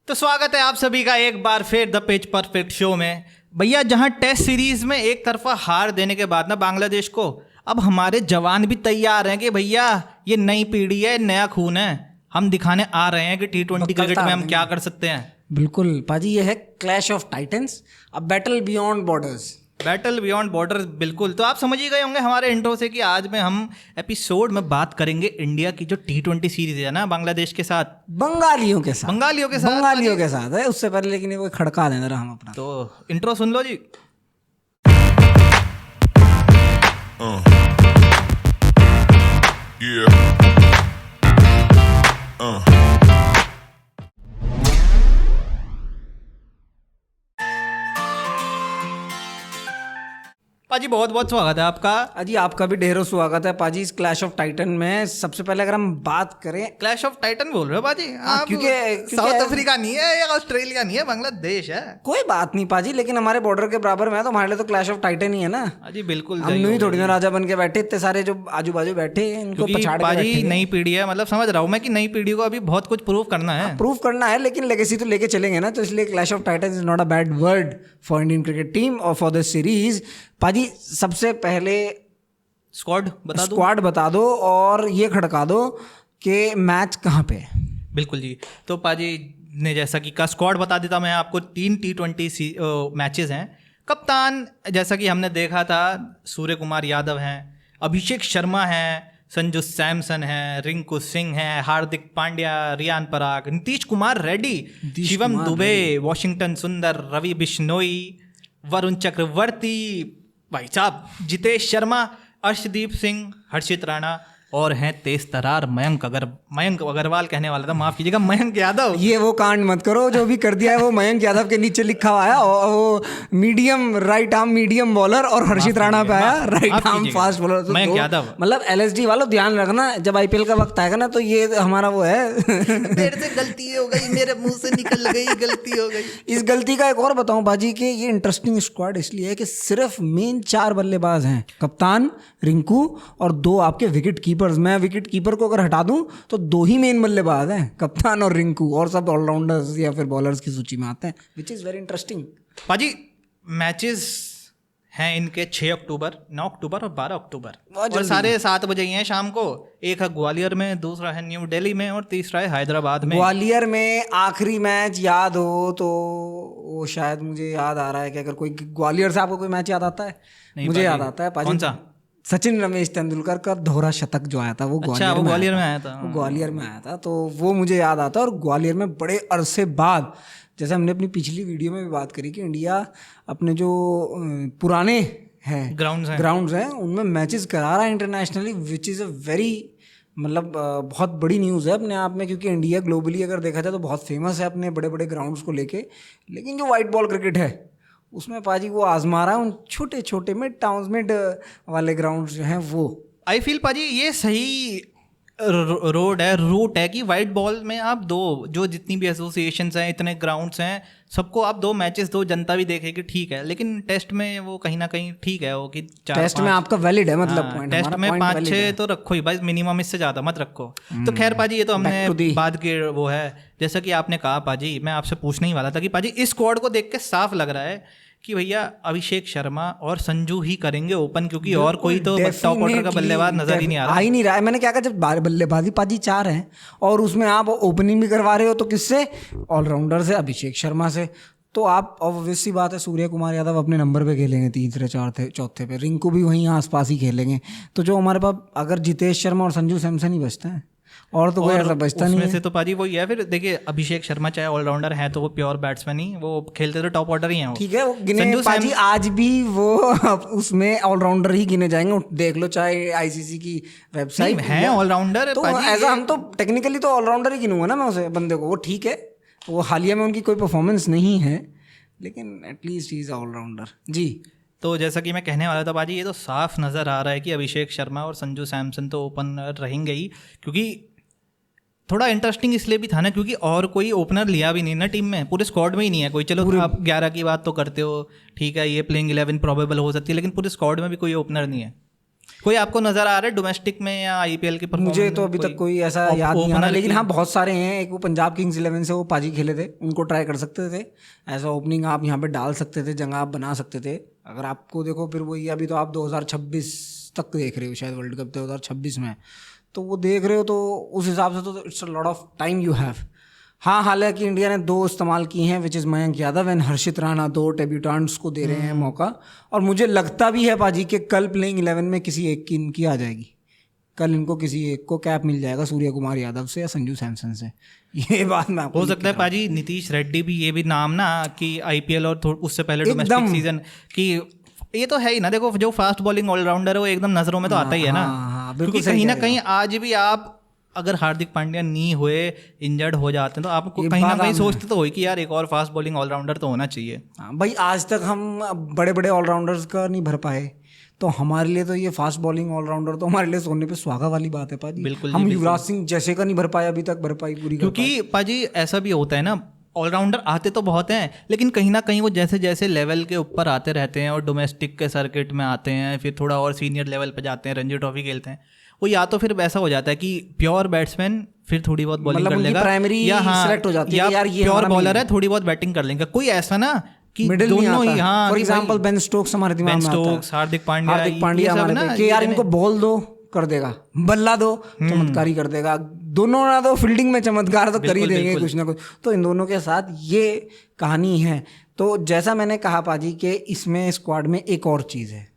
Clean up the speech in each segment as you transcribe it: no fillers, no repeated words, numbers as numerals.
तो स्वागत है आप सभी का एक बार फिर द पिच परफेक्ट शो में। भैया जहां टेस्ट सीरीज में एक तरफा हार देने के बाद ना बांग्लादेश को, अब हमारे जवान भी तैयार हैं कि भैया ये नई पीढ़ी है, नया खून है, हम दिखाने आ रहे हैं कि T20 क्रिकेट में हम क्या कर सकते हैं। बिल्कुल पाजी, ये है clash of Titans, a battle beyond borders. Battle beyond borders, बिल्कुल। तो आप समझ ही गए होंगे हमारे इंट्रो से कि आज में हम एपिसोड में बात करेंगे इंडिया की जो T20 सीरीज है ना बांग्लादेश के साथ, बंगालियों के साथ बंगालियों के साथ है। उससे पहले लेकिन वो खड़का देना रहा हम अपना, तो इंट्रो सुन लो जी। पाजी बहुत बहुत स्वागत है आपका। अजी आपका भी ढेरों स्वागत है पाजी इस क्लैश ऑफ टाइटन में। सबसे पहले अगर हम बात करें, क्लैश ऑफ टाइटन बोल रहे हो पाजी? क्योंकि साउथ अफ्रीका नहीं है या ऑस्ट्रेलिया नहीं है, बांग्लादेश है। कोई बात नहीं पाजी, लेकिन हमारे बॉर्डर के बराबर में है तो हमारे लिए तो क्लैश ऑफ टाइटन ही है ना। जी बिल्कुल, हम नहीं थोड़ी ना राजा बन के बैठे, इतने सारे जो आजू बाजू बैठे इनको पछाड़ के पाजी नई पीढ़ी है, मतलब समझ रहा हूँ मैं कि नई पीढ़ी को अभी बहुत कुछ प्रूव करना है। प्रूव करना है, लेकिन लेगेसी तो लेके चलेंगे ना, तो इसलिए clash of Titans is not a bad word for Indian cricket team और फॉर द सीरीज। पाजी सबसे पहले स्क्वाड बता दो और ये खड़का दो कि मैच कहाँ पे है। बिल्कुल जी। तो पाजी ने जैसा कि का स्क्वाड बता देता मैं आपको। 3 T20 मैचेस हैं। कप्तान जैसा कि हमने देखा था सूर्य कुमार यादव हैं, अभिषेक शर्मा हैं, संजू सैमसन हैं, रिंकू सिंह हैं, हार्दिक पांड्या, रियान पराग, नीतीश कुमार रेड्डी, शिवम दुबे, वॉशिंगटन सुंदर, रवि बिश्नोई, वरुण चक्रवर्ती, भाई साहब जितेश शर्मा, अर्शदीप सिंह, हर्षित राणा और हैं तेज तरार मयंक अग्रवाल कहने वाला था, माफ कीजिएगा, मयंक यादव। ये वो कांड मत करो जो भी कर दिया है वो मयंक यादव के नीचे लिखा हुआ है, और वो medium right arm medium bowler, और हर्षित राणा पे आया राइट आर्म फास्ट बॉलर। तो मयंक यादव मतलब LSD वालों ध्यान रखना, जब IPL का वक्त आएगा ना तो ये हमारा वो है मेरे से गलती हो गई, मेरे मुंह से निकल गई, गलती हो गई। इस गलती का एक और बताऊं बाजी कि ये इंटरेस्टिंग स्क्वाड इसलिए है कि सिर्फ मेन 4 बल्लेबाज हैं, कप्तान, रिंकू और 2 आपके विकेट कीपर्स। मैं विकेट कीपर को अगर हटा दूं तो 2 ही मेन बल्लेबाज हैं, कप्तान और रिंकू, और सब ऑलराउंडर्स या फिर बॉलर्स की सूची में आते हैं, विच इज़ वेरी इंटरेस्टिंग। पाजी मैचेस हैं इनके 6 अक्टूबर, 9 अक्टूबर और 12 अक्टूबर, और सारे 7 बजे ही हैं शाम को। एक है ग्वालियर में, दूसरा है न्यू दिल्ली में और तीसरा है हैदराबाद में। ग्वालियर में आखिरी मैच याद हो तो वो शायद मुझे याद आ रहा है कि अगर कोई ग्वालियर से आपको कोई मैच याद आता है? मुझे याद आता है पाजी, कौन सा? सचिन रमेश तेंदुलकर का दोहरा शतक जो आया था वो ग्वालियर में आया था। वो ग्वालियर में आया था, तो वो मुझे याद आता है। और ग्वालियर में बड़े अरसे बाद, जैसे हमने अपनी पिछली वीडियो में भी बात करी कि इंडिया अपने जो पुराने हैं ग्राउंड्स हैं उनमें मैचेस करा रहा है internationally, which is a very मतलब बहुत बड़ी न्यूज़ है अपने आप में, क्योंकि इंडिया ग्लोबली अगर देखा जाए तो बहुत फेमस है अपने बड़े बड़े ग्राउंड्स को लेके, लेकिन जो वाइट बॉल क्रिकेट है उसमें पाजी वो आजमा रहा है उन छोटे छोटे मिड टाउन्स मिड वाले ग्राउंड्स जो हैं वो। आई फील पाजी ये सही रूट है कि वाइट बॉल में आप जो जितनी भी एसोसिएशंस हैं, इतने ग्राउंड्स हैं, सबको आप 2 मैचेस दो, जनता भी देखेगी, ठीक है। लेकिन टेस्ट में वो कहीं ना कहीं ठीक है वो कि 4-5 टेस्ट में आपका वैलिड है, मतलब पॉइंट टेस्ट में 5-6 तो रखो ही भाई, मिनिमम, इससे ज़्यादा मत रखो। तो खैर पाजी ये तो हमने बाद के वो है। जैसा कि आपने कहा पाजी, मैं आपसे पूछने ही वाला था कि पाजी इस स्क्वाड को देख के साफ लग रहा है कि भैया अभिषेक शर्मा और संजू ही करेंगे ओपन, क्योंकि और कोई तो टॉप ऑर्डर का बल्लेबाज नजर ही नहीं आ रहा है। मैंने क्या कहा, जब बल्लेबाजी पाजी 4 हैं और उसमें आप ओपनिंग भी करवा रहे हो तो किससे? ऑलराउंडर से, अभिषेक शर्मा से। तो आप ऑब्वियस सी बात है सूर्य कुमार यादव अपने नंबर पे खेलेंगे, तीसरे चौथे पे, रिंकू भी वहीं आसपास ही खेलेंगे। तो जो हमारे पास अगर जितेश शर्मा और संजू सैमसन ही बचते हैं और तो कोई ऐसा बचता नहीं है। से तो पाजी वही है। फिर देखिए अभिषेक शर्मा चाहे ऑलराउंडर है तो वो प्योर बैट्समैन ही, वो खेलते तो टॉप ऑर्डर ही हैं वो, ठीक है। वो गिने पाजी आज भी वो उसमें ऑलराउंडर ही गिने जाएंगे, देख लो चाहे ICC की वेबसाइट है ऑलराउंडर। तो ऐसा हम तो टेक्निकली तो ऑलराउंडर ही गिनूंगा ना मैं उसे बंदे को, वो ठीक है, वो हालिया में उनकी कोई परफॉर्मेंस नहीं है, लेकिन एटलीस्ट ही इज ऑलराउंडर जी। तो जैसा कि मैं कहने वाला था बाजी, ये तो साफ नज़र आ रहा है कि अभिषेक शर्मा और संजू सैमसन तो ओपनर रहेंगे ही, क्योंकि थोड़ा इंटरेस्टिंग इसलिए भी था ना क्योंकि और कोई ओपनर लिया भी नहीं ना टीम में, पूरे स्क्वाड में ही नहीं है कोई। चलो आप 11 की बात तो करते हो, ठीक है, ये प्लेइंग 11 प्रोबेबल हो सकती है, लेकिन पूरे स्क्वाड में भी कोई ओपनर नहीं है। कोई आपको नजर आ रहा है डोमेस्टिक में या आईपीएल के परफॉर्मेंस? मुझे तो अभी तक कोई ऐसा याद नहीं आ रहा, लेकिन हाँ बहुत सारे हैं। एक वो पंजाब किंग्स 11 से वो पाजी खेले थे, उनको ट्राई कर सकते थे ऐसा ओपनिंग आप यहाँ पे डाल सकते थे, जगह आप बना सकते थे अगर आपको। देखो फिर वही अभी तो आप 2026 तक देख रहे हो, शायद वर्ल्ड कप 2026 में, तो वो देख रहे हो तो उस हिसाब से तो it's a lot of time you have. हाँ, हालांकि इंडिया ने 2 इस्तेमाल किए हैं, which is Mayank Yadav and Harshit Rana, 2 debutantes को दे रहे हैं मौका। और मुझे लगता भी है पाजी कि कल प्लेइंग 11 में किसी एक की इनकी आ जाएगी। कल इनको किसी एक को कैप मिल जाएगा, सूर्य कुमार यादव से या संजू सैमसन से। ये बात मैं हो सकता है पाजी नीतीश रेड्डी भी, ये भी नाम ना कि आईपीएल और उससे पहले डोमेस्टिक सीजन की, ये तो है ही ना। देखो जो फास्ट बॉलिंग ऑलराउंडर है वो एकदम नजरों में तो आता ही है ना, क्योंकि कहीं ना कहीं आज भी आप अगर हार्दिक पांड्या नहीं हुए, इंजर्ड हो जाते हैं, तो आप कहीं ना कहीं सोचते तो हो कि यार एक और फास्ट बॉलिंग ऑलराउंडर तो होना चाहिए। भाई आज तक हम बड़े बड़े ऑलराउंडर्स का नहीं भर पाए, तो हमारे लिए तो ये फास्ट बॉलिंग ऑलराउंडर तो हमारे लिए सोने पे सुहागा वाली बात है पाजी। बिल्कुल, हम युवराज सिंह जैसे का नहीं भर पाए अभी तक, भरपाई पूरी, क्योंकि पाजी ऐसा भी होता है ना, ऑलराउंडर आते तो बहुत हैं, लेकिन कहीं ना कहीं वो जैसे जैसे लेवल के ऊपर आते रहते हैं और डोमेस्टिक के सर्किट में आते हैं, फिर थोड़ा और सीनियर लेवल पे जाते हैं, रणजी ट्रॉफी खेलते हैं, वो या तो फिर वैसा हो जाता है कि प्योर बैट्समैन फिर थोड़ी बहुत बॉलिंग कर लेगा, या सिलेक्ट हो जाती है, यार ये प्योर बॉलर है, थोड़ी बहुत बैटिंग कर लेंगे। कोई ऐसा ना कि दोनों ही, हाँ, फॉर एग्जांपल बेन स्टोक्स हमारे दिमाग में आता है, हार्दिक पांड्या हमारे पे कि यार इनको बॉल दो कर देगा, बल्ला दो चमत्कारी कर देगा, दोनों ना दो फील्डिंग में चमत्कार तो कर ही देंगे कुछ ना कुछ। तो इन दोनों के साथ ये कहानी है। तो जैसा मैंने कहा पाजी कि इसमें स्क्वाड में एक और चीज़ है,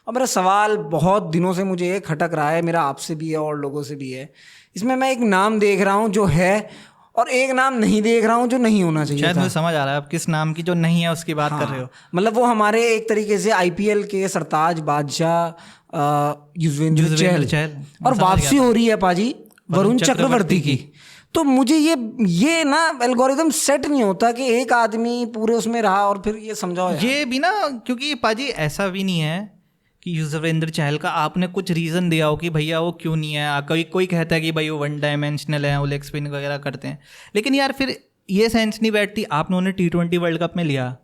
और मेरा सवाल बहुत दिनों से मुझे ये खटक रहा है, मेरा आपसे भी है और लोगों से भी है। इसमें मैं एक नाम देख रहा हूँ जो है, और एक नाम नहीं देख रहा हूँ जो नहीं होना चाहिए। शायद मुझे समझ आ रहा है आप किस नाम की जो नहीं है उसकी बात कर रहे हो। मतलब वो हमारे एक तरीके से आईपीएल के सरताज बादशाह युजवेंद्र चहल, और वापसी हो रही है पाजी वरुण चक्रवर्ती की। तो मुझे ये ना एल्गोरिदम सेट नहीं होता कि एक आदमी पूरे उसमें रहा और फिर ये समझाओ ये भी ना, क्योंकि पाजी ऐसा भी नहीं है कि युजवेंद्र चहल का आपने कुछ रीज़न दिया हो कि भैया वो क्यों नहीं है। कोई कहता है कि भाई वो 1 डायमेंशनल है, वो लेग स्पिन वगैरह करते हैं, लेकिन यार फिर ये सेंस नहीं बैठती। आपने उन्हें T20 वर्ल्ड कप में लिया,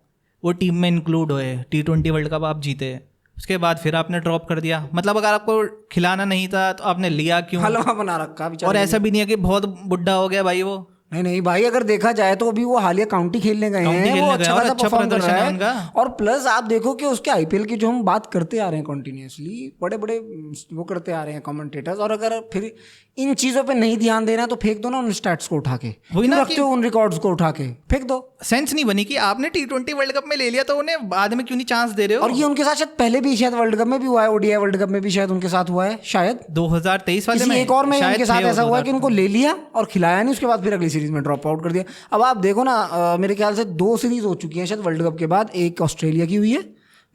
वो टीम में इंक्लूड हुए, T20 वर्ल्ड कप आप जीते, उसके बाद फिर आपने ड्रॉप कर दिया। मतलब अगर आपको खिलाना नहीं था तो आपने लिया क्यों? हलवा बना रखा। और ऐसा भी नहीं है कि बहुत बुढ़ा हो गया भाई वो, नहीं भाई, अगर देखा जाए तो अभी वो हालिया काउंटी खेलने गए हैं, वो अच्छा खासा परफॉर्म कर रहा है उनका। और प्लस आप देखो कि उसके आईपीएल की जो हम बात करते आ रहे हैं कंटिन्यूअसली, बड़े बड़े वो करते आ रहे हैं कमेंटेटर्स, और अगर फिर इन चीज़ों पे नहीं ध्यान देना तो फेंक दो ना उन स्टैट्स को उठा के, रखते हो उन रिकॉर्ड्स को उठा के फेंक दो। सेंस नहीं बनी कि आपने T20 वर्ल्ड कप में ले लिया तो उन्हें बाद में क्यों नहीं चांस दे रहे हो? और ये उनके साथ शायद पहले भी शायद वर्ल्ड कप में भी हुआ है, ओडीआई वर्ल्ड कप में भी शायद उनके साथ हुआ है, शायद 2023 वाले में एक और में उनके साथ ऐसा हुआ है कि उनको ले लिया और खिलाया नहीं, उसके बाद फिर अगली सीरीज में ड्रॉप आउट कर दिया। अब आप देखो ना, मेरे ख्याल से 2 सीरीज हो चुकी हैं शायद वर्ल्ड कप के बाद, एक ऑस्ट्रेलिया की हुई है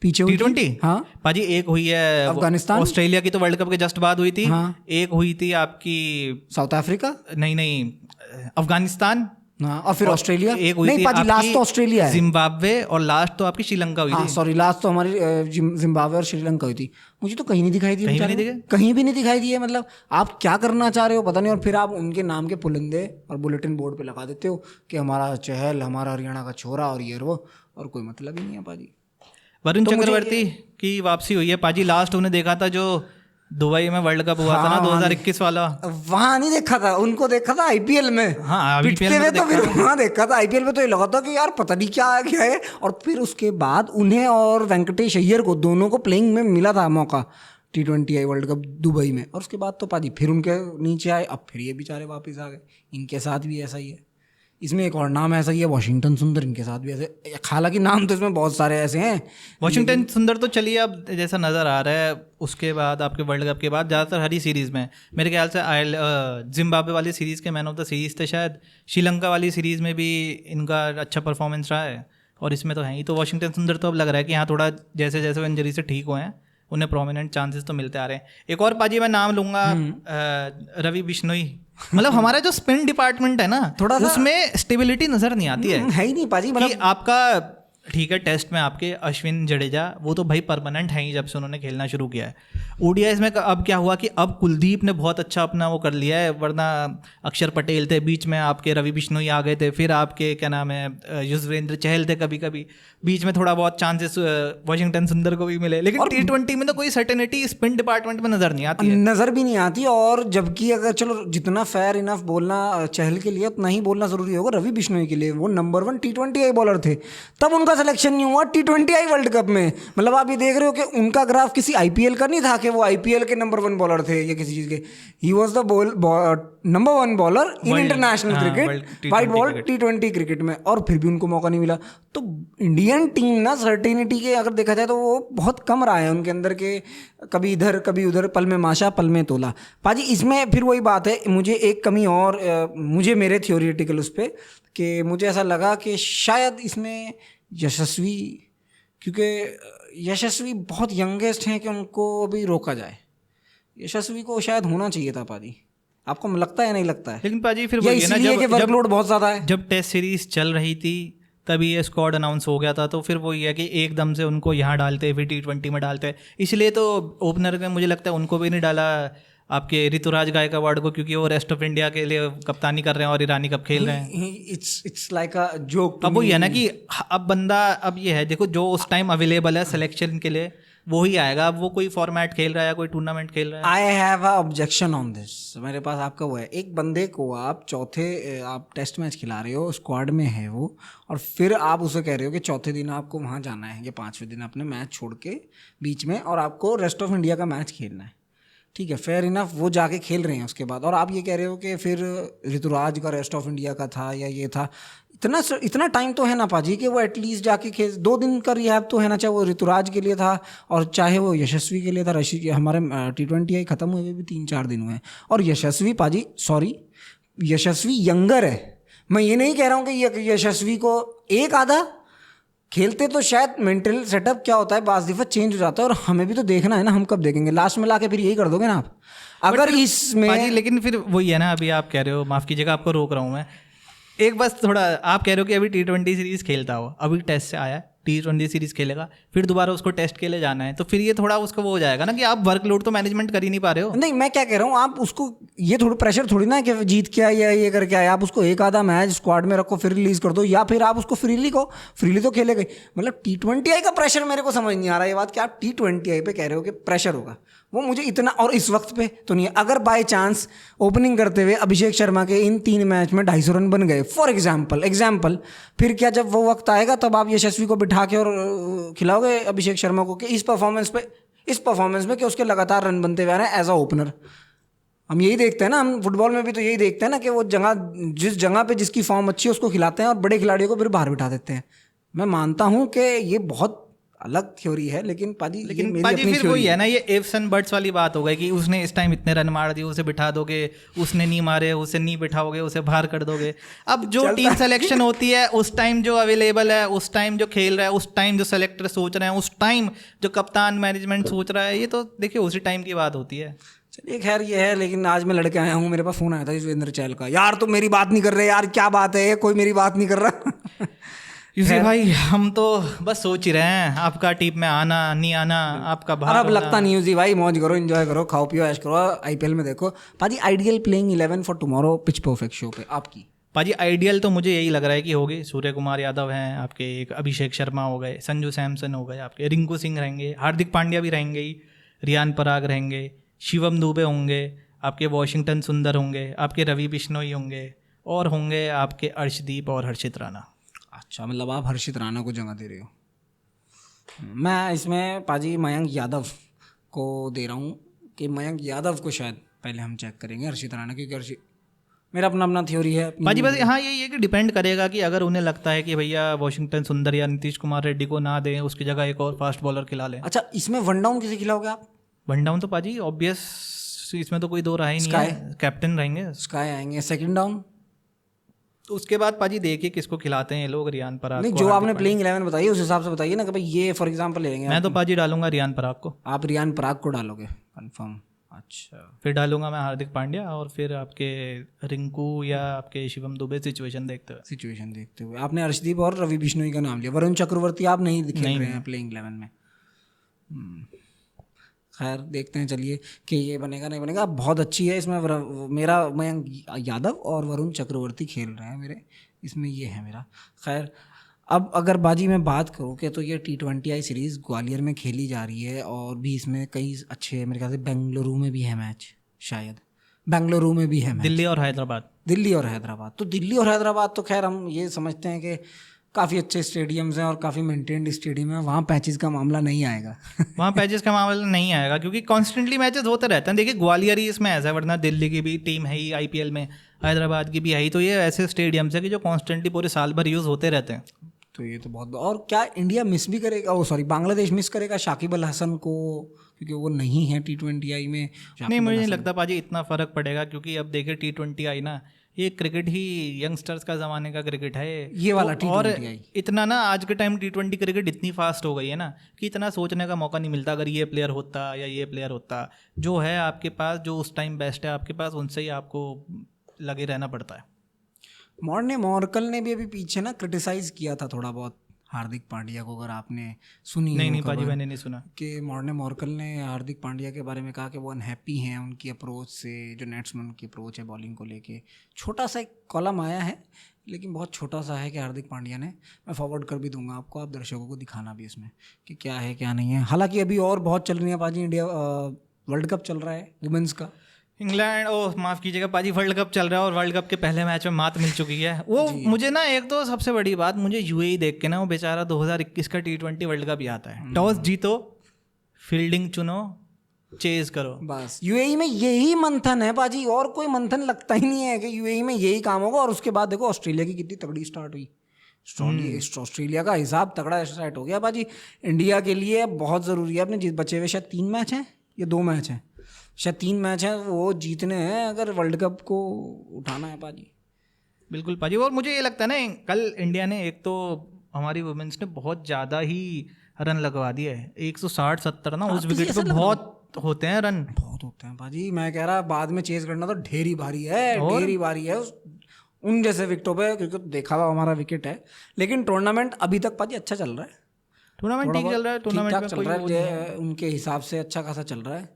पीछे T20, हाँ पाजी, एक हुई है अफगानिस्तान, ऑस्ट्रेलिया की तो वर्ल्ड कप के जस्ट बाद हुई थी, हाँ। एक हुई थी आपकी साउथ अफ्रीका, नहीं अफगानिस्तान, हाँ, और फिर ऑस्ट्रेलिया, एक हुई थी पाजी लास्ट तो ऑस्ट्रेलिया है, जिम्बाब्वे, और लास्ट तो आपकी श्रीलंका हुई थी। सॉरी, लास्ट तो हमारी जिम्बाब्वे और श्रीलंका हुई थी। मुझे तो कहीं नहीं दिखाई दी, कहीं भी नहीं दिखाई दी है। मतलब आप क्या करना चाह रहे हो पता नहीं, और फिर आप उनके नाम के पुलंदे और बुलेटिन बोर्ड पे लगा देते हो कि हमारा चहल, हमारा हरियाणा का छोरा, और ये वो, और कोई मतलब ही नहीं है पाजी। वरुण चक्रवर्ती की वापसी हुई है पाजी। लास्ट उन्हें देखा था जो दुबई में वर्ल्ड कप हुआ था ना 2021 वाला, वहां नहीं देखा था उनको, देखा था आईपीएल में। हाँ, आईपीएल में तो फिर वहां देखा था। आईपीएल में तो ये लगा था कि यार पता नहीं क्या आ गया है। और फिर उसके बाद उन्हें और वेंकटेश अय्यर को दोनों को प्लेइंग में मिला था मौका T20 वर्ल्ड कप दुबई में, और उसके बाद तो पाजी फिर उनके नीचे आए। अब फिर ये बेचारे वापस आ गए। इनके साथ भी ऐसा ही है। इसमें एक और नाम ऐसा ही है, वाशिंगटन सुंदर, इनके साथ भी ऐसे, हालांकि नाम तो इसमें बहुत सारे ऐसे हैं। वाशिंगटन सुंदर तो चलिए अब जैसा नज़र आ रहा है, उसके बाद आपके वर्ल्ड कप के बाद ज़्यादातर हरी सीरीज़ में, मेरे ख्याल से जिम्बाब्वे वाली सीरीज़ के मैन ऑफ द सीरीज़ थे शायद, श्रीलंका वाली सीरीज़ में भी इनका अच्छा परफॉर्मेंस रहा है, और इसमें तो है ही। तो वाशिंगटन सुंदर तो अब लग रहा है कि हाँ, थोड़ा जैसे जैसे वो इंजरी से ठीक हुए हैं उन्हें प्रोमिनेंट चांसेस तो मिलते आ रहे हैं। एक और पाजी मैं नाम लूँगा, रवि बिश्नोई। मतलब हमारा जो स्पिन डिपार्टमेंट है ना, थोड़ा उसमें स्टेबिलिटी नजर नहीं आती है ही नहीं पाजी। मतलब आपका ठीक है, टेस्ट में आपके अश्विन जडेजा वो तो भाई परमानेंट है ही जब से उन्होंने खेलना शुरू किया है। ओडीआईज में अब क्या हुआ कि अब कुलदीप ने बहुत अच्छा अपना वो कर लिया है, वरना अक्षर पटेल थे बीच में, आपके रवि बिश्नोई आ गए थे, फिर आपके क्या नाम है युजवेंद्र चहल थे, कभी कभी बीच में थोड़ा बहुत चांसेस वाशिंगटन सुंदर को भी मिले, लेकिन T20 में तो कोई सर्टेनिटी स्पिन डिपार्टमेंट में नजर नहीं आती है, नजर भी नहीं आती। और जबकि अगर चलो जितना फेयर इनफ बोलना चहल के लिए उतना ही बोलना जरूरी होगा रवि बिश्नोई के लिए, वो नंबर 1 T20 बॉलर थे, तब उनका सिलेक्शन नहीं हुआ T20 वर्ल्ड कप में। मतलब आप ये देख रहे हो कि उनका ग्राफ किसी IPL का नहीं था कि वो IPL के नंबर 1 बॉलर थे या किसी चीज के, he was the number 1 bowler in international cricket, white ball T20 cricket में, और फिर भी उनको मौका नहीं मिला। तो इंडियन टीम ना सर्टेनिटी के अगर देखा जाए तो वो बहुत कम रहा है उनके अंदर के, कभी इधर कभी उधर, पल में माशा पल में तोला। पाजी इसमें फिर वही बात है, मुझे एक कमी और मुझे मेरे थियोरिटिकल उस पर कि मुझे ऐसा लगा कि शायद इसमें यशस्वी, क्योंकि यशस्वी बहुत यंगेस्ट हैं कि उनको अभी रोका जाए, यशस्वी को शायद होना चाहिए था पाजी। आपको लगता है नहीं लगता है? लेकिन पाजी फिर वही है ना, जब वर्कलोड बहुत ज़्यादा है, जब टेस्ट सीरीज चल रही थी तभी ये स्क्वाड अनाउंस हो गया था, तो फिर वही है कि एकदम से उनको यहाँ डालते फिर T20 में डालते, इसलिए तो ओपनर में मुझे लगता है उनको भी नहीं डाला आपके ऋतुराज गायकवाड़ को, क्योंकि वो रेस्ट ऑफ इंडिया के लिए कप्तानी कर रहे हैं और ईरानी कप खेल रहे हैं। It's like a joke. अब वही है ना कि अब बंदा, अब ये है देखो जो उस टाइम अवेलेबल है सिलेक्शन के लिए वो ही आएगा, अब वो कोई फॉर्मेट खेल रहा है, कोई टूर्नामेंट खेल रहा है। I have a objection on this, मेरे पास आपका वो है, एक बंदे को आप चौथे आप टेस्ट मैच खिला रहे हो, स्क्वाड में है वो, और फिर आप उसे कह रहे हो कि चौथे दिन आपको वहाँ जाना है या 5वें दिन अपने मैच छोड़ के बीच में, और आपको रेस्ट ऑफ इंडिया का मैच खेलना है। ठीक है, फेयर इनफ, वो जाके खेल रहे हैं उसके बाद, और आप ये कह रहे हो कि फिर ऋतुराज का रेस्ट ऑफ इंडिया का था या ये था। इतना टाइम तो है ना पाजी कि वो एटलीस्ट जाके खेल, 2 दिन का रिहैब तो है ना, चाहे वो ऋतुराज के लिए था और चाहे वो यशस्वी के लिए था। हमारे T20 ख़त्म हुए भी 3-4 दिन हुए हैं, और यशस्वी पाजी यशस्वी यंगर है। मैं ये नहीं कह रहा हूँ कि यशस्वी को एक आधा खेलते तो शायद मेंटल सेटअप क्या होता है बाज़ दफ़ा चेंज हो जाता है, और हमें भी तो देखना है ना, हम कब देखेंगे? लास्ट में लाके फिर यही कर दोगे ना आप अगर इसमें। लेकिन फिर वही है ना, अभी आप कह रहे हो, माफ़ कीजिएगा आपको रोक रहा हूँ मैं, एक बस थोड़ा, आप कह रहे हो कि अभी T20 सीरीज़ खेलता हो, अभी टेस्ट से आया, T20 सीरीज़ खेलेगा, फिर दोबारा उसको टेस्ट के लिए जाना है, तो फिर ये थोड़ा उसका वो हो जाएगा ना कि आप वर्कलोड तो मैनेजमेंट कर ही नहीं पा रहे हो। नहीं, मैं क्या कह रहा हूँ, आप उसको ये थोड़ा प्रेशर थोड़ी ना कि जीत के आए या ये करके आए, आप उसको एक आधा मैच स्क्वाड में रखो फिर रिलीज़ कर दो, या फिर आप उसको फ्रीली तो खेलेगा। मतलब T20 का प्रेशर मेरे को समझ नहीं आ रहा ये बात कि आप T20 पे कह रहे हो कि प्रेशर होगा, वो मुझे इतना, और इस वक्त पे तो नहीं है। अगर बाय चांस ओपनिंग करते हुए अभिषेक शर्मा के इन 3 मैच में 250 रन बन गए फॉर एग्जाम्पल, फिर क्या जब वो वक्त आएगा तब आप यशस्वी को बिठा के और खिलाओगे अभिषेक शर्मा को कि इस परफॉर्मेंस में कि उसके लगातार रन बनते हुए आ रहे हैं एज अ ओपनर? हम यही देखते हैं ना, हम फुटबॉल में भी तो यही देखते हैं ना कि वो जिस जगह पे जिसकी फॉर्म अच्छी है उसको खिलाते हैं और बड़े खिलाड़ियों को फिर बाहर बिठा देते हैं। मैं मानता हूँ कि ये बहुत अलग थ्योरी है, लेकिन पाजी फिर वही है ना, ये इफ्स एंड बट्स वाली बात हो गई कि उसने इस टाइम इतने रन मार दिए, उसे बिठा दोगे, उसने नहीं मारे उसे नहीं बिठाओगे, उसे बाहर कर दोगे। अब जो टीम सिलेक्शन होती है उस टाइम जो अवेलेबल है, उस टाइम जो खेल रहा है, उस टाइम जो सेलेक्टर सोच रहे हैं, उस टाइम जो कप्तान मैनेजमेंट सोच रहा है, ये तो देखिए उसी टाइम की बात होती है। चलिए खैर ये है। लेकिन आज मैं लड़के आया हूँ, मेरे पास फ़ोन आया था युजवेंद्र चहल का, यार तुम मेरी बात नहीं कर रहे यार, क्या बात है, कोई मेरी बात नहीं कर रहा। यूसी भाई हम तो बस सोच ही रहे हैं आपका टीम में आना नहीं आना, आपका बाहर। अब लगता नहीं यूसी भाई, मौज करो, एंजॉय करो, खाओ पियो, ऐश करो, IPL में देखो। पाजी ideal playing 11 for tomorrow pitch perfect show पे आपकी? पाजी आइडियल तो मुझे यही लग रहा है कि होगी, सूर्य कुमार यादव हैं आपके, एक अभिषेक शर्मा हो गए, संजू सैमसन हो गए आपके, रिंकू सिंह रहेंगे, हार्दिक पांड्या भी रहेंगे ही, रियान पराग रहेंगे, शिवम दुबे होंगे आपके, वाशिंगटन सुंदर होंगे आपके, रवि बिश्नोई होंगे, और होंगे आपके अर्शदीप और हर्षित राणा। अच्छा, मतलब आप हर्षित राणा को जगह दे रहे हो। मैं इसमें पाजी मयंक यादव को दे रहा हूँ कि मयंक यादव को शायद पहले हम चेक करेंगे हर्षित राणा, क्योंकि मेरा अपना थ्योरी है पाजी। बस हाँ यही है कि डिपेंड करेगा कि अगर उन्हें लगता है कि भैया वाशिंगटन सुंदर या नीतीश कुमार रेड्डी को ना दें, उसकी जगह एक और फास्ट बॉलर खिला लें। अच्छा, इसमें वन डाउन किसे खिलाओगे आप? वन डाउन तो पाजी ऑब्वियस, इसमें तो कोई दो राह ही नहीं है, कैप्टन रहेंगे, स्काई आएंगे। सेकंड डाउन तो उसके बाद पाजी देखिए किसको खिलाते हैं ये लोग, रियान पराग नहीं, जो आपने प्लेइंग 11 बताई उस हिसाब से बताइए ना कि भाई ये फॉर एग्जांपल लेंगे। मैं तो पाजी डालूंगा रियान पराग को। आप रियान पराग को डालोगे? कंफर्म? अच्छा, फिर डालूंगा मैं हार्दिक पांड्या और फिर आपके रिंकू या आपके शिवम दुबे सिचुएशन देखते हुए। आपने अर्शदीप और रवि बिश्नोई का नाम लिया, वरुण चक्रवर्ती आप नहीं खेल रहे हैं प्लेइंग 11 में। खैर देखते हैं, चलिए कि ये बनेगा नहीं बनेगा। बहुत अच्छी है इसमें मेरा मयंक यादव और वरुण चक्रवर्ती खेल रहे हैं मेरे इसमें, ये है मेरा। खैर अब अगर बाजी में बात करूँ कि तो ये T20I सीरीज़ ग्वालियर में खेली जा रही है और भी इसमें कई अच्छे, मेरे ख्याल से बेंगलुरु में भी है मैच, शायद बेंगलुरु में भी है मैच, दिल्ली और हैदराबाद। तो दिल्ली और हैदराबाद तो खैर हम ये समझते हैं कि काफ़ी अच्छे स्टेडियम्स हैं और काफ़ी मेंटेन्ड स्टेडियम है, वहाँ पैचेस का मामला नहीं आएगा। वहाँ पैचेस का मामला नहीं आएगा क्योंकि कॉन्स्टेंटली मैचेस होते रहते हैं। देखिए ग्वालियर ही इसमें ऐसा है, वरना दिल्ली की भी टीम है ही IPL में, हैदराबाद की भी है ही, तो ये ऐसे स्टेडियम्स है कि जो कॉन्स्टेंटली पूरे साल भर यूज़ होते रहते हैं। तो ये तो बहुत, और क्या इंडिया मिस भी करेगा, बांग्लादेश मिस करेगा शाकिब अल हसन को, क्योंकि वो नहीं है T20I में? नहीं, मुझे नहीं लगता पाजी इतना फ़र्क पड़ेगा, क्योंकि अब देखिए T20I ना, ये क्रिकेट ही यंगस्टर्स का ज़माने का क्रिकेट है ये वाला तो, और इतना ना आज के टाइम T20 क्रिकेट इतनी फास्ट हो गई है ना कि इतना सोचने का मौका नहीं मिलता। अगर ये प्लेयर होता या ये प्लेयर होता, जो है आपके पास, जो उस टाइम बेस्ट है आपके पास, उनसे ही आपको लगे रहना पड़ता है। मॉर्कल ने भी अभी पीछे ना क्रिटिसाइज किया था थोड़ा बहुत हार्दिक पांड्या को, अगर आपने सुनी। नहीं पाजी, मैंने नहीं सुना कि मॉर्कल ने हार्दिक पांड्या के बारे में कहा कि वो अनहैप्पी हैं उनकी अप्रोच से, जो नेट्समैन की अप्रोच है बॉलिंग को लेके। छोटा सा एक कॉलम आया है, लेकिन बहुत छोटा सा है कि हार्दिक पांड्या ने, मैं फॉरवर्ड कर भी दूंगा आपको, आप दर्शकों को दिखाना भी इसमें कि क्या है क्या नहीं है। हालांकि अभी और बहुत चल रही है पाजी, इंडिया वर्ल्ड कप चल रहा है वुमेंस का, इंग्लैंड, माफ़ कीजिएगा पाजी, वर्ल्ड कप चल रहा है और वर्ल्ड कप के पहले मैच में मात मिल चुकी है। वो मुझे ना, एक तो सबसे बड़ी बात, मुझे UAE देख के ना, वो बेचारा 2021 का T20 वर्ल्ड कप ही आता है। टॉस जीतो, फील्डिंग चुनो, चेज करो, बस। UAE में यही मंथन है पाजी, और कोई मंथन लगता ही नहीं है कि UAE में यही काम होगा। और उसके बाद देखो ऑस्ट्रेलिया की कितनी तगड़ी स्टार्ट हुई, ऑस्ट्रेलिया का हिसाब तगड़ा स्टार्ट हो गया पाजी। इंडिया के लिए बहुत ज़रूरी है, अपने बचे हुए शायद 3 मैच हैं या 2 मैच हैं, शायद 3 मैच हैं, वो जीतने हैं अगर वर्ल्ड कप को उठाना है पाजी। बिल्कुल पाजी। और मुझे ये लगता है ना, कल इंडिया ने, एक तो हमारी वुमेन्स ने बहुत ज़्यादा ही रन लगवा दिए, 160-70 ना उस विकेट पे बहुत होते हैं रन, बहुत होते हैं पाजी। मैं कह रहा बाद में चेज करना तो ढेरी भारी है उन जैसे विकेटों पे, क्योंकि देखा हुआ हमारा विकेट है। लेकिन टूर्नामेंट अभी तक पाजी अच्छा चल रहा है, टूर्नामेंट ठीक चल रहा है, टूर्नामेंट चल रहा है उनके हिसाब से अच्छा खासा चल रहा है।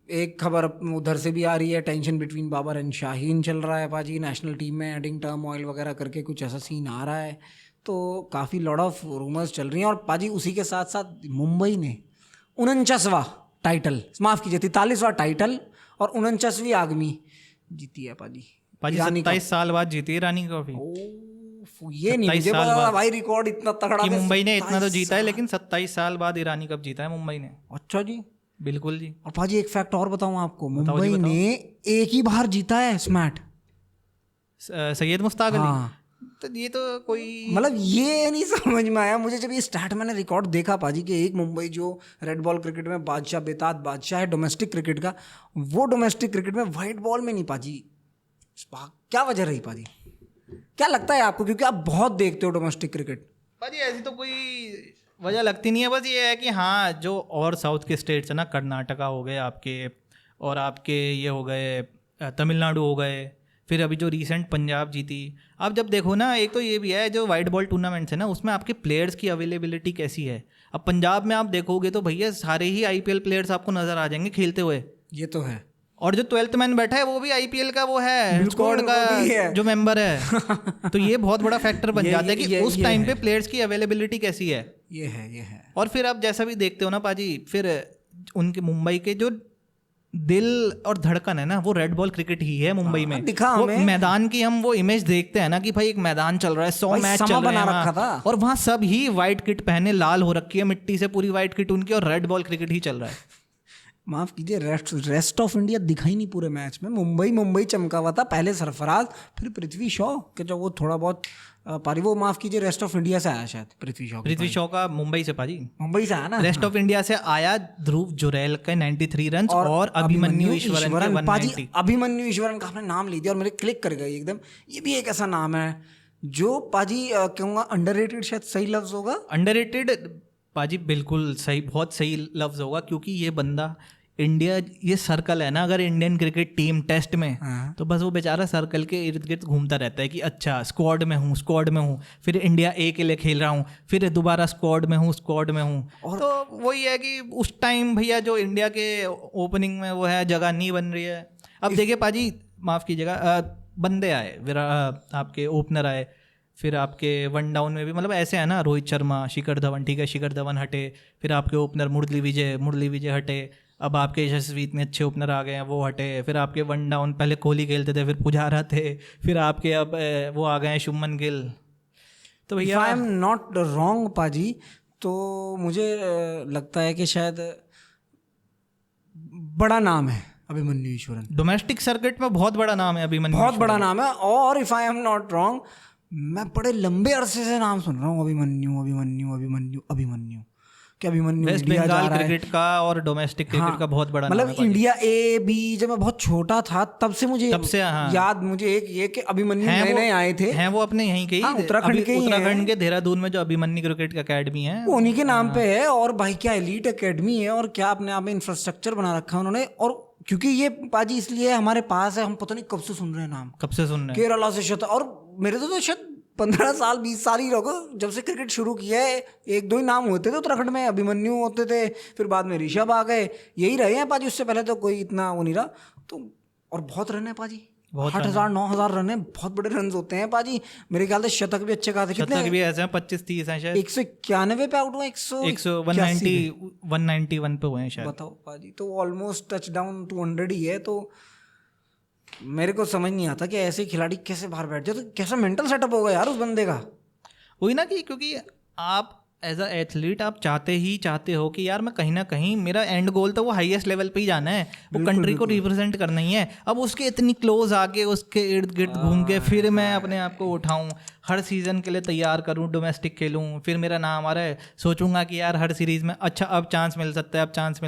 एक खबर उधर से भी आ रही है, tension between Babar and Shaheen चल रहा है पाजी नेशनल टीम में, एडिंग टर्म ऑयल वगैरह करके कुछ ऐसा सीन आ रहा है। तो काफ़ी लॉट ऑफ रूमर्स चल रही हैं। और पाजी उसी के साथ साथ मुंबई ने 49वां टाइटल, माफ़ कीजिए 43वां टाइटल और 49वीं आगमी जीती है पाजी। 27 साल बाद जीती रानी ट्रॉफी। ये नहीं मुझे पता भाई, रिकॉर्ड इतना तगड़ा कि मुंबई ने इतना तो जीता है, लेकिन 27 साल बाद ईरानी कप जीता है मुंबई ने। अच्छा जी, बिल्कुल जी। और पाजी एक फैक्ट और बताऊं आपको, मुंबई ने एक ही बार जीता है स्मैट, सैयद मुश्ताक अली। तो ये तो कोई, मतलब ये नहीं समझ में आया मुझे जब ये स्टैट मैंने रिकॉर्ड देखा पाजी कि एक मुंबई जो रेड बॉल क्रिकेट में बादशाह, बेताज बादशाह है डोमेस्टिक क्रिकेट का, वो डोमेस्टिक क्रिकेट में वाइट बॉल में नहीं पाजी। क्या वजह रही पाजी, क्या लगता है आपको, क्योंकि आप बहुत देखते हो डोमेस्टिक क्रिकेट? पाजी ऐसी तो कोई वजह लगती नहीं है, बस ये है कि हाँ, जो और साउथ के स्टेट्स है ना, कर्नाटका हो गए आपके, और आपके ये हो गए तमिलनाडु हो गए, फिर अभी जो रीसेंट पंजाब जीती। आप जब देखो ना, एक तो ये भी है, जो वाइट बॉल टूर्नामेंट्स है ना, उसमें आपके प्लेयर्स की अवेलेबिलिटी कैसी है। अब पंजाब में आप देखोगे तो भैया सारे ही IPL प्लेयर्स आपको नज़र आ जाएंगे खेलते हुए, ये तो है। और जो 12th मैन बैठा है वो भी IPL का वो है, स्क्वाड का जो मेंबर है। तो ये बहुत बड़ा फैक्टर बन जाता है कि उस टाइम पे प्लेयर्स की अवेलेबिलिटी कैसी है। ये है। और फिर आप जैसा भी देखते हो ना पाजी, फिर उनके मुंबई के जो दिल और धड़कन है ना, वो रेड बॉल क्रिकेट ही है मुंबई में। वो मैदान की हम वो इमेज देखते हैं ना कि भाई एक मैदान चल रहा है, 100 मैच चल रहे हैं और वहाँ सब ही वाइट किट पहने, लाल हो रखी है मिट्टी से पूरी वाइट किट उनकी, और रेड बॉल क्रिकेट ही चल रहा है। माफ़ कीजिए, रेस्ट ऑफ इंडिया दिखा ही नहीं पूरे मैच में। मुंबई चमका हुआ था, पहले सरफराज, फिर पृथ्वी शॉ के जो वो थोड़ा बहुत पारी, वो माफ़ कीजिए रेस्ट ऑफ इंडिया से आया शायद पृथ्वी शॉ का मुंबई से पाजी, मुंबई से आया ना। रेस्ट ऑफ इंडिया से आया ध्रुव जुरैल का 93 रन और अभिमन्यु ईश्वरन पाजी। अभिमन्यु ईश्वरन का आपने नाम ले दिया और मेरे क्लिक कर गई एकदम। ये भी एक ऐसा नाम है जो पाजी कहूँगा अंडररेटेड, शायद सही लफ्ज़ होगा। अंडररेटेड पाजी, बिल्कुल सही, बहुत सही लफ्ज़ होगा, क्योंकि ये बंदा इंडिया ये सर्कल है ना, अगर इंडियन क्रिकेट टीम टेस्ट में तो बस वो बेचारा सर्कल के इर्द गिर्द घूमता रहता है कि अच्छा स्क्वाड में हूँ, फिर इंडिया ए के लिए खेल रहा हूँ, फिर दोबारा स्क्वाड में हूँ। तो वही है कि उस टाइम भैया जो इंडिया के ओपनिंग में वो है जगह नहीं बन रही है। अब देखिए पाजी, माफ़ कीजिएगा, बंदे आए, आपके ओपनर आए, फिर आपके वन डाउन में भी मतलब ऐसे है ना, रोहित शर्मा, शिखर धवन, ठीक है शिखर धवन हटे, फिर आपके ओपनर मुरली विजय हटे, अब आपके यशस्वी इतने अच्छे ओपनर आ गए हैं वो हटे, फिर आपके वन डाउन पहले कोहली खेलते थे, फिर पुजारा थे, फिर आपके अब वो आ गए हैं शुभमन गिल। तो भैया आई एम नॉट रॉन्ग पाजी, तो मुझे लगता है कि शायद बड़ा नाम है अभिमन्यु ईश्वरन, डोमेस्टिक सर्किट में बहुत बड़ा नाम है अभिमन्यु, बहुत बड़ा नाम है। और if I am not wrong, मैं बड़े लंबे अरसे से नाम सुन रहा हूँ अभिमन्यु कि अभिमन्यु वेस्ट बंगाल क्रिकेट का और डोमेस्टिक क्रिकेट का बहुत बड़ा मतलब इंडिया ए बी, जब मैं बहुत छोटा था तब से मुझे याद मुझे एक ये कि अभिमन्यु नए आए थे, हैं वो अपने यहीं के ही, उत्तराखंड के देहरादून में जो अभिमन्यु क्रिकेट अकेडमी है उन्हीं के नाम पे है। और भाई क्या एलीट एकेडमी है, और क्या अपने आप में इंफ्रास्ट्रक्चर बना रखा है उन्होंने। और क्योंकि ये पाजी इसलिए हमारे पास है, हम पता नहीं कब से सुन रहे हैं नाम, केरला से शत, और मेरे तो शायद 15 साल 20 साल ही लोग जब से क्रिकेट शुरू किया है, एक दो ही नाम होते थे उत्तराखंड में, अभिमन्यु होते थे, फिर बाद में ऋषभ आ गए, यही रहे हैं पाजी, उससे पहले तो कोई इतना वो नहीं रहा। तो और बहुत रन है पाजी, 8,000 9,000 रन है, बहुत बड़े रन होते हैं पाजी। मेरे ख्याल से शतक भी अच्छे खाते, कितने भी ऐसे हैं 25-30 हैं शायद, 191 पे आउट हुआ, 191 पे हुए हैं शायद, बताओ पाजी। तो ऑलमोस्ट टच डाउन 200 ही है। तो मेरे को समझ नहीं आता कि ऐसे खिलाड़ी कैसे बाहर बैठ जाए, तो कैसा मेंटल सेटअप होगा यार उस बंदे का। वही ना कि क्योंकि आप एज अ एथलीट आप चाहते हो कि यार मैं कहीं ना कहीं, मेरा एंड गोल तो वो हाईएस्ट लेवल पे ही जाना है, वो कंट्री को रिप्रेजेंट करना ही है। अब उसके इतनी क्लोज आके उसके इर्द गिर्द घूम के फिर मैं अपने आप को उठाऊं, हर सीज़न के लिए तैयार करूं, डोमेस्टिक खेलूं, फिर मेरा नाम आ रहा है, सोचूंगा कि यार हर सीरीज़ में अच्छा अब चांस मिल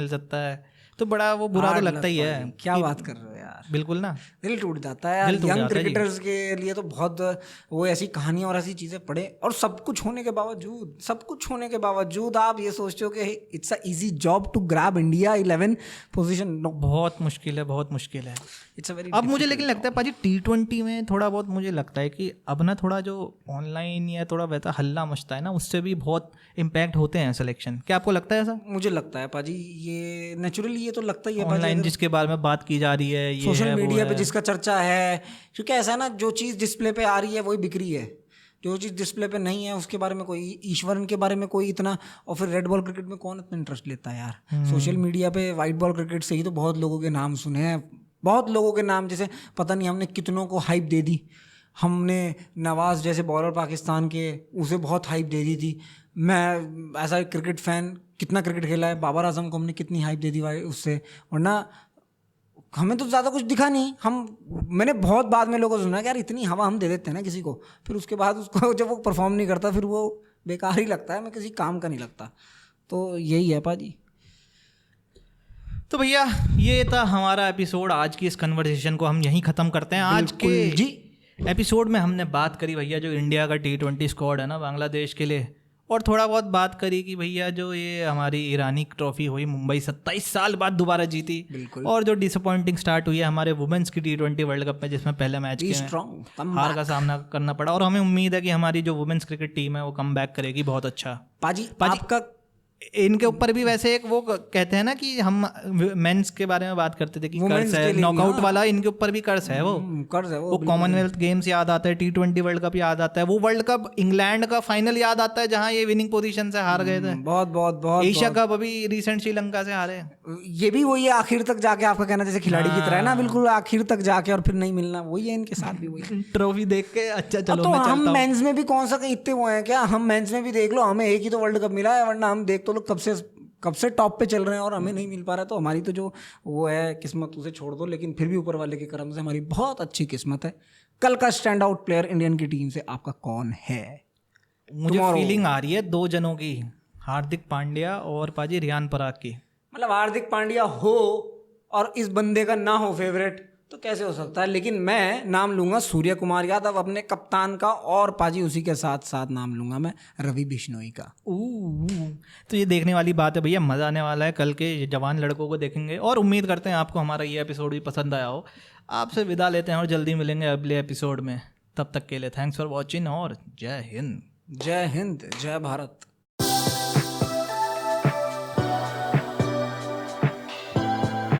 सकता है, तो बड़ा वो बुरा तो लगता ही है। क्या बात कर रहे हो यार, बिल्कुल ना, दिल टूट जाता है यार। यंग क्रिकेटर्स के लिए तो बहुत वो ऐसी कहानियां और ऐसी चीज़ें पढ़े, और सब कुछ होने के बावजूद आप ये सोचते हो कि it's a easy job to grab India 11 position. बहुत मुश्किल है। इट्स अ वेरी, अब मुझे लेकिन लगता है पाजी T20 में थोड़ा बहुत मुझे लगता है कि अब ना थोड़ा जो ऑनलाइन या थोड़ा वैसा हल्ला मचता है ना, उससे भी बहुत इम्पैक्ट होते हैं सिलेक्शन। क्या आपको लगता है ऐसा? मुझे लगता है पाजी, ये नेचुरली ये तो लगता ही है ऑनलाइन जिसके बारे में बात की जा रही है, ये सोशल मीडिया पे जिसका चर्चा है, क्योंकि ऐसा है ना, जो चीज़ डिस्प्ले पे आ रही है वही बिक रही है, जो चीज़ डिस्प्ले पे नहीं है उसके बारे में कोई, ईश्वरन के बारे में कोई इतना, और फिर रेड बॉल क्रिकेट में कौन इतना इंटरेस्ट लेता है यार। सोशल मीडिया पे वाइट बॉल क्रिकेट से ही तो बहुत लोगों के नाम सुने हैं, बहुत लोगों के नाम, जैसे पता नहीं हमने कितनों को हाइप दे दी। हमने नवाज जैसे बॉलर पाकिस्तान के, उसे बहुत हाइप दे दी थी। मैं ऐसा क्रिकेट फ़ैन, कितना क्रिकेट खेला है, बाबर आजम को हमने कितनी हाइप दे दी भाई उससे, वरना हमें तो ज़्यादा कुछ दिखा नहीं। मैंने बहुत बाद में लोगों को सुना कि यार इतनी हवा हम दे देते हैं ना किसी को, फिर उसके बाद उसको जब वो परफॉर्म नहीं करता फिर वो बेकार ही लगता है, मैं किसी काम का नहीं लगता। तो यही है पाजी। तो भैया ये था हमारा एपिसोड। आज की इस कन्वर्सेशन को हम यहीं ख़त्म करते हैं। आज के एपिसोड में हमने बात करी भैया जो इंडिया का T20 स्क्वाड है ना बांग्लादेश के लिए, और थोड़ा बहुत बात करी कि भैया जो ये हमारी ईरानी ट्रॉफी हुई, मुंबई 27 साल बाद दोबारा जीती, और जो डिसअपॉइंटिंग स्टार्ट हुई है हमारे वुमेन्स की T20 वर्ल्ड कप में, जिसमें पहले मैच में हार का सामना करना पड़ा, और हमें उम्मीद है कि हमारी जो वुमेन्स क्रिकेट टीम है वो कम बैक करेगी बहुत अच्छा। पाजी आपका इनके ऊपर भी वैसे एक वो कहते हैं ना कि हम मेंस के बारे में बात करते थे कि कर्ज है, नॉकआउट वाला, इनके ऊपर भी कर्ज है, वो कॉमनवेल्थ गेम्स याद आता है, T20 वर्ल्ड कप याद आता है, वो वर्ल्ड कप इंग्लैंड का फाइनल याद आता है जहां ये विनिंग पोजीशन से हार गए थे, बहुत एशिया कप अभी रिसेंट श्रीलंका से हारे। ये भी वही है, आखिर तक जाके, आपका कहना जैसे खिलाड़ी की तरह है ना, बिल्कुल आखिर तक जाके और फिर नहीं मिलना, वही है इनके साथ भी, वही ट्रॉफी देख के अच्छा चलो। तो हम मेंस में भी कौन सा इतने वो हैं क्या, हम मेंस में भी देख लो, हमें एक ही तो वर्ल्ड कप मिला है, वरना हम देख तो लोग कब से टॉप पे चल रहे हैं और हमें नहीं मिल पा रहा है। तो हमारी तो जो वो है किस्मत, उसे छोड़ दो, लेकिन फिर भी ऊपर वाले के करम से हमारी बहुत अच्छी किस्मत है। कल का स्टैंड आउट प्लेयर इंडियन की टीम से आपका कौन है? मुझे फीलिंग आ रही है 2 जनों की, हार्दिक पांड्या और पाजी रियान पराग की। मतलब हार्दिक पांड्या हो और इस बंदे का ना हो फेवरेट, तो कैसे हो सकता है। लेकिन मैं नाम लूंगा सूर्य कुमार यादव अपने कप्तान का, और पाजी उसी के साथ साथ नाम लूंगा मैं रवि बिश्नोई का। तो ये देखने वाली बात है भैया, मज़ा आने वाला है। कल के जवान लड़कों को देखेंगे और उम्मीद करते हैं आपको हमारा ये एपिसोड भी पसंद आया हो। आपसे विदा लेते हैं और जल्दी मिलेंगे अगले एपिसोड में। तब तक के लिए थैंक्स फॉर वॉचिंग और जय हिंद। जय हिंद, जय भारत।